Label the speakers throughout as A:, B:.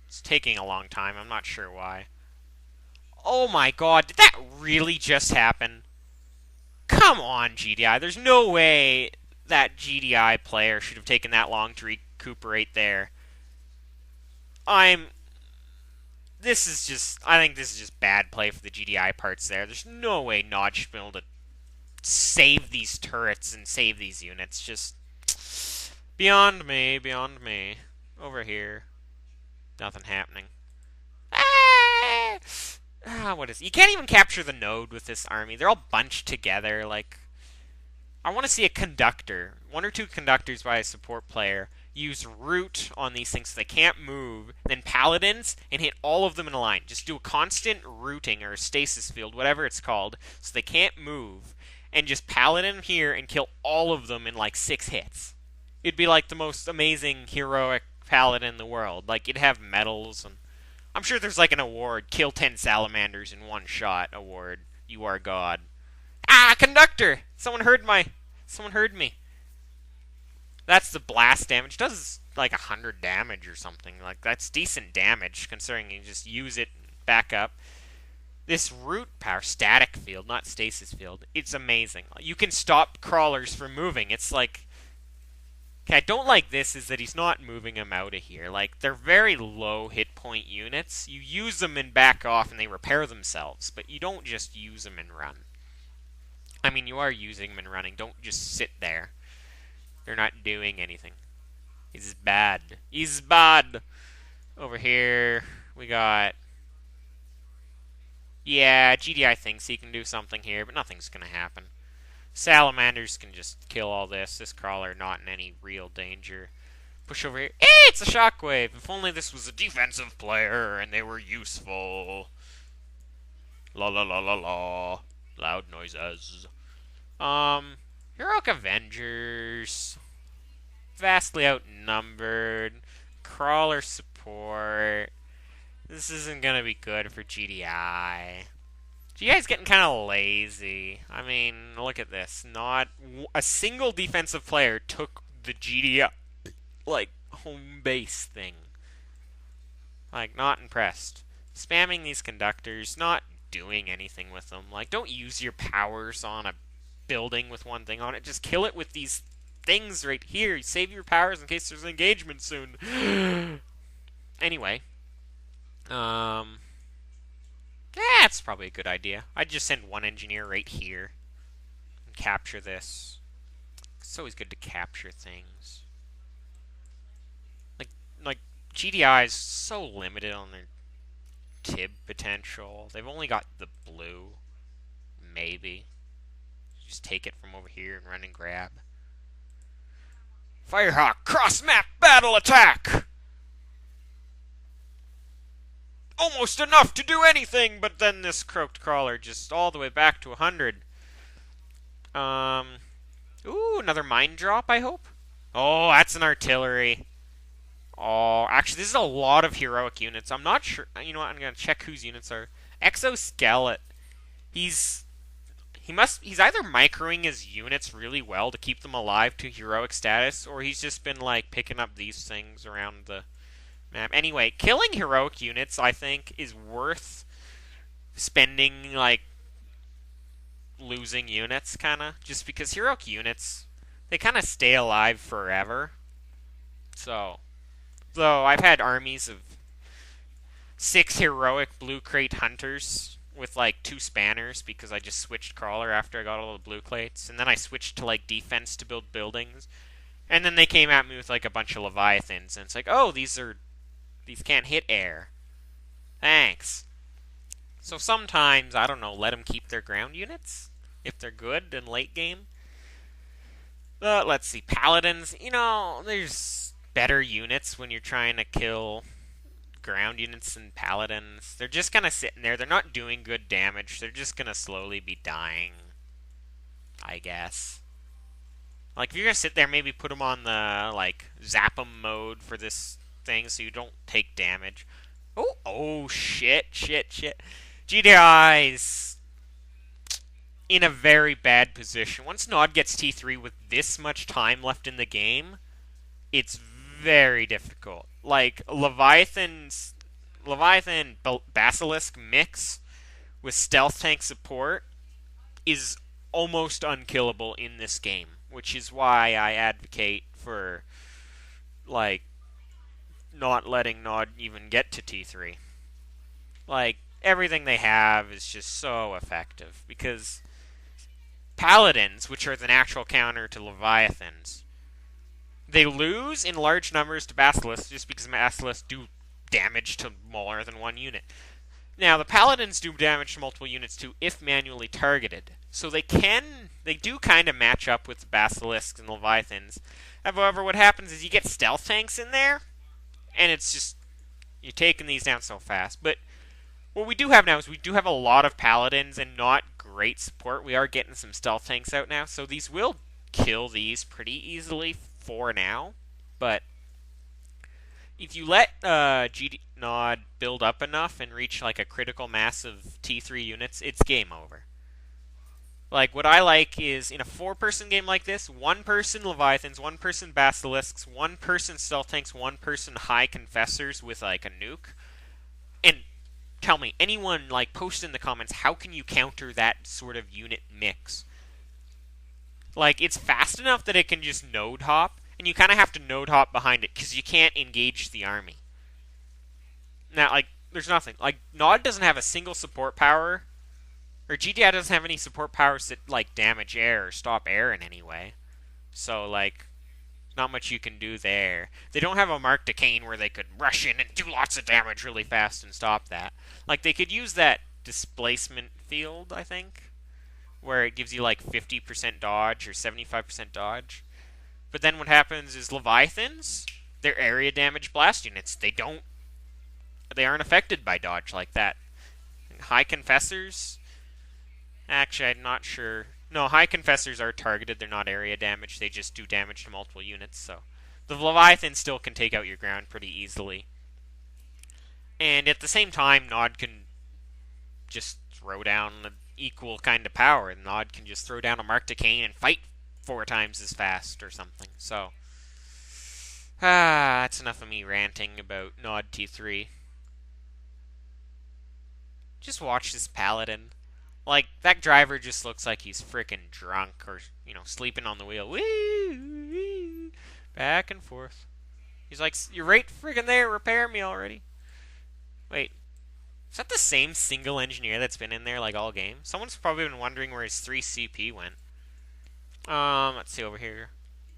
A: It's taking a long time. I'm not sure why. Oh my god, did that really just happen? Come on, GDI. There's no way that GDI player should have taken that long to recuperate there. I'm. This is just. I think this is just bad play for the GDI parts there. There's no way Nod should be able to save these turrets and save these units. Just. Beyond me, beyond me. Over here. Nothing happening. What is... You can't even capture the node with this army. They're all bunched together. Like, I want to see a conductor. One or two conductors by a support player use root on these things so they can't move. Then paladins and hit all of them in a line. Just do a constant rooting or a stasis field, whatever it's called, so they can't move. And just paladin here and kill all of them in like 6 hits. It'd be like the most amazing heroic paladin in the world. Like, it'd have medals, and I'm sure there's like an award, kill 10 salamanders in 1 shot award. You are God. Ah, conductor! Someone heard me. That's the blast damage. It does like 100 damage or something. Like, that's decent damage considering you just use it and back up. This root power, static field, not stasis field, it's amazing. You can stop crawlers from moving. It's like... Okay, I don't like this is that he's not moving them out of here. Like, they're very low hit point units. You use them and back off and they repair themselves, but you don't just use them and run. I mean, you are using them and running. Don't just sit there. They're not doing anything. He's bad. He's bad. Over here, we got... Yeah, GDI thinks he can do something here, but nothing's going to happen. Salamanders can just kill all this. This crawler not in any real danger. Push over here. Hey, it's a shockwave! If only this was a defensive player and they were useful. La la la la la. Loud noises. Heroic Avengers. Vastly outnumbered. Crawler support. This isn't gonna be good for GDI. GDI's getting kind of lazy. I mean, look at this. Not a single defensive player took the GDI, like, home base thing. Like, not impressed. Spamming these conductors, not doing anything with them. Like, don't use your powers on a building with one thing on it. Just kill it with these things right here. Save your powers in case there's an engagement soon. Anyway. That's probably a good idea. I'd just send one engineer right here and capture this. It's always good to capture things. Like GDI is so limited on their TIB potential. They've only got the blue. Maybe. Just take it from over here and run and grab. Firehawk, cross-map battle attack! Almost enough to do anything, but then this croaked crawler just all the way back to 100. Ooh, another mine drop, I hope? Oh, that's an artillery. Oh, actually, this is a lot of heroic units. I'm not sure. You know what? I'm going to check whose units are. Exoskelet. He's either microing his units really well to keep them alive to heroic status, or he's just been, like, picking up these things around the map. Anyway, killing heroic units, I think, is worth spending, like, losing units, kind of. Just because heroic units, they kind of stay alive forever. So, though I've had armies of 6 heroic blue crate hunters with, like, 2 spanners because I just switched crawler after I got all the blue crates. And then I switched to, like, defense to build buildings. And then they came at me with, like, a bunch of leviathans. And it's like, oh, these can't hit air. Thanks. So sometimes, I don't know, let them keep their ground units if they're good in late game. Let's see, paladins. You know, there's better units when you're trying to kill ground units than paladins. They're just kind of sitting there. They're not doing good damage. They're just going to slowly be dying, I guess. Like, if you're going to sit there, maybe put them on the, like, zap 'em mode for this thing so you don't take damage. Oh, shit. GDI's in a very bad position. Once Nod gets T3 with this much time left in the game, it's very difficult. like Leviathan Basilisk mix with stealth tank support is almost unkillable in this game, which is why I advocate for like not letting Nod even get to T3. Like everything they have is just so effective because Paladins, which are the natural counter to Leviathans, they lose in large numbers to Basilisks just because Basilisks do damage to more than one unit. Now, the Paladins do damage to multiple units too if manually targeted. So they do kind of match up with the Basilisks and Leviathans. However, what happens is you get stealth tanks in there, and it's just, you're taking these down so fast. But what we do have now is we do have a lot of Paladins and not great support. We are getting some stealth tanks out now, so these will kill these pretty easily for now. But if you let GD Nod build up enough and reach like a critical mass of T3 units, it's game over. Like, what I like is, in a 4-person game like this, 1-person Leviathans, 1-person Basilisks, 1-person Stealth Tanks, 1-person High Confessors with, like, a nuke. And tell me, anyone, like, post in the comments, how can you counter that sort of unit mix? Like, it's fast enough that it can just node hop, and you kind of have to node hop behind it, because you can't engage the army. Now, like, there's nothing. Like, Nod doesn't have a single support power, or GDI doesn't have any support powers that, like, damage air or stop air in any way. So, like, not much you can do there. They don't have a Mark Decane where they could rush in and do lots of damage really fast and stop that. Like, they could use that displacement field, I think, where it gives you, like, 50% dodge or 75% dodge. But then what happens is Leviathans, they're area damage blast units. They aren't affected by dodge like that. High Confessors, actually, I'm not sure. No, High Confessors are targeted. They're not area damage. They just do damage to multiple units. So the Leviathan still can take out your ground pretty easily. And at the same time, Nod can just throw down an equal kind of power. And Nod can just throw down a Mark Decane and fight 4 times as fast or something. So, that's enough of me ranting about Nod T3. Just watch this Paladin. Like, that driver just looks like he's freaking drunk or, sleeping on the wheel. Woo! Back and forth. He's like, you're right friggin' there, repair me already. Wait, is that the same single engineer that's been in there, like, all game? Someone's probably been wondering where his 3 CP went. Let's see over here.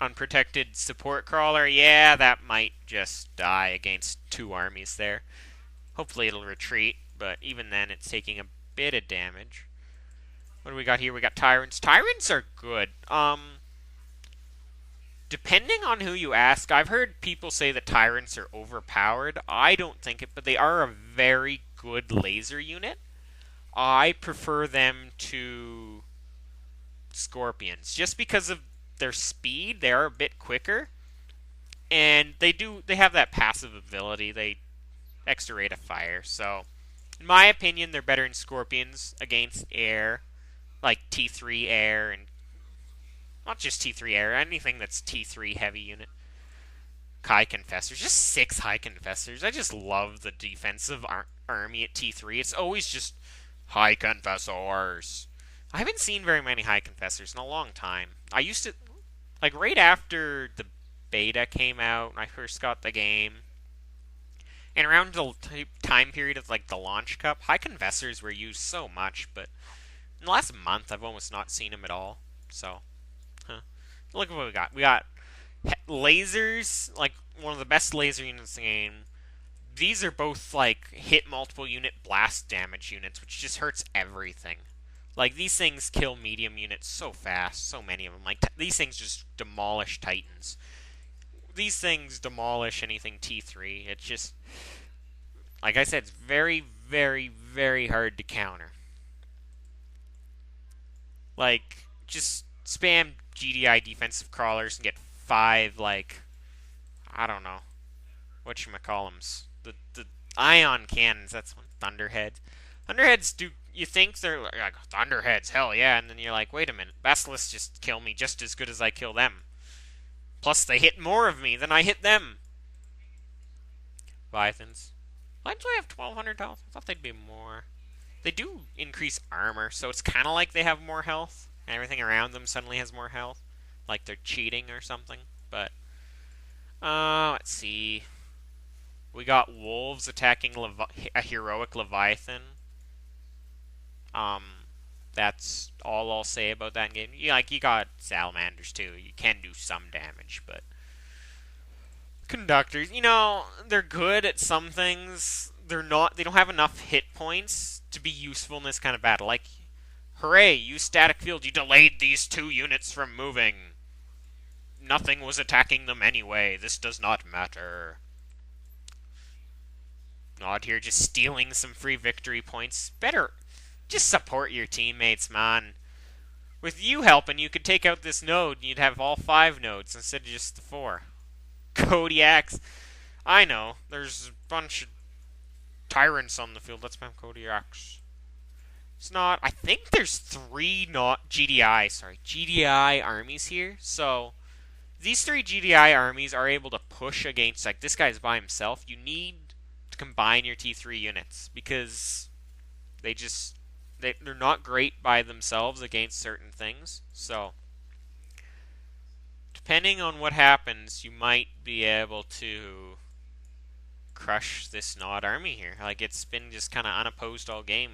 A: Unprotected support crawler. Yeah, that might just die against 2 armies there. Hopefully it'll retreat, but even then it's taking a bit of damage. What do we got here? We got Tyrants. Tyrants are good. Depending on who you ask, I've heard people say that Tyrants are overpowered. I don't think it, but they are a very good laser unit. I prefer them to Scorpions, just because of their speed. They are a bit quicker, and they have that passive ability. They extra rate of fire. So, in my opinion, they're better in Scorpions against air, like T3 air, and not just T3 air, anything that's T3 heavy unit. High Confessors, just 6 High Confessors. I just love the defensive army at T3. It's always just High Confessors. I haven't seen very many High Confessors in a long time. I used to, like, right after the beta came out, when I first got the game, and around the time period of, like, the launch cup, High Confessors were used so much, but in the last month, I've almost not seen them at all. So, look at what we got. We got lasers, like, one of the best laser units in the game. These are both, like, hit multiple unit blast damage units, which just hurts everything. Like, these things kill medium units so fast, so many of them. Like, these things just demolish Titans. These things demolish anything T3. It's just, like I said, it's very, very, very hard to counter. Like, just spam GDI defensive crawlers and get 5, like, I don't know, whatchamacallums. The ion cannons, that's one. Thunderheads. Thunderheads do, you think they're like, Thunderheads, hell yeah, and then you're like, wait a minute, Basilisks just kill me just as good as I kill them. Plus, they hit more of me than I hit them. Leviathans. Why do they have 1,200 health? I thought they'd be more. They do increase armor, so it's kind of like they have more health. And everything around them suddenly has more health. Like they're cheating or something. But, let's see. We got wolves attacking a heroic Leviathan. Um, that's all I'll say about that game. You got salamanders too. You can do some damage, but conductors, they're good at some things. They're not. They don't have enough hit points to be useful in this kind of battle. Like, hooray! Use static field. You delayed these 2 units from moving. Nothing was attacking them anyway. This does not matter. Not here, just stealing some free victory points. Better, just support your teammates, man. With you helping, you could take out this node, and you'd have all 5 nodes instead of just the 4. Kodiaks. I know, there's a bunch of tyrants on the field. Let's spam Kodiaks. It's not. I think there's 3 not GDI armies here. So these 3 GDI armies are able to push against, like, this guy's by himself. You need to combine your T3 units because they're not great by themselves against certain things. So depending on what happens, you might be able to crush this Nod army here. Like, it's been just kind of unopposed all game.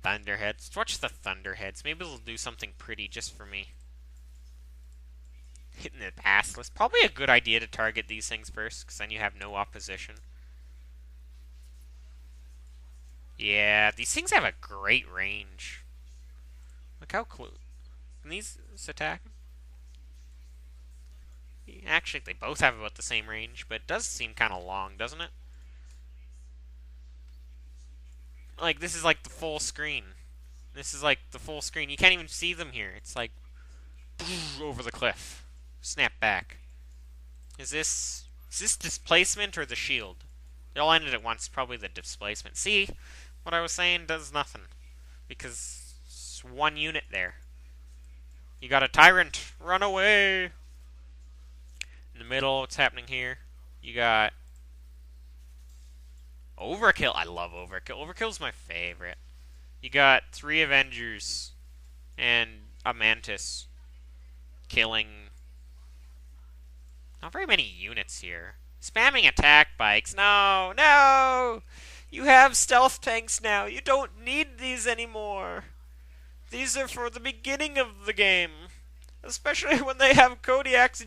A: Thunderheads. Let's watch the Thunderheads. Maybe they'll do something pretty just for me. Hitting the pass list. Probably a good idea to target these things first, because then you have no opposition. Yeah, these things have a great range. Look how close. Can these attack? Actually, they both have about the same range, but it does seem kind of long, doesn't it? Like, this is like the full screen. This is like the full screen. You can't even see them here. It's like over the cliff. Snap back. Is this displacement or the shield? They all ended at once. Probably the displacement. See, what I was saying does nothing because it's 1 unit there. You got a tyrant. Run away. In the middle, what's happening here? You got Overkill. I love Overkill. Overkill's my favorite. You got 3 Avengers and a Mantis killing not very many units here. Spamming attack bikes. No, no! You have stealth tanks now. You don't need these anymore. These are for the beginning of the game. Especially when they have Kodiaks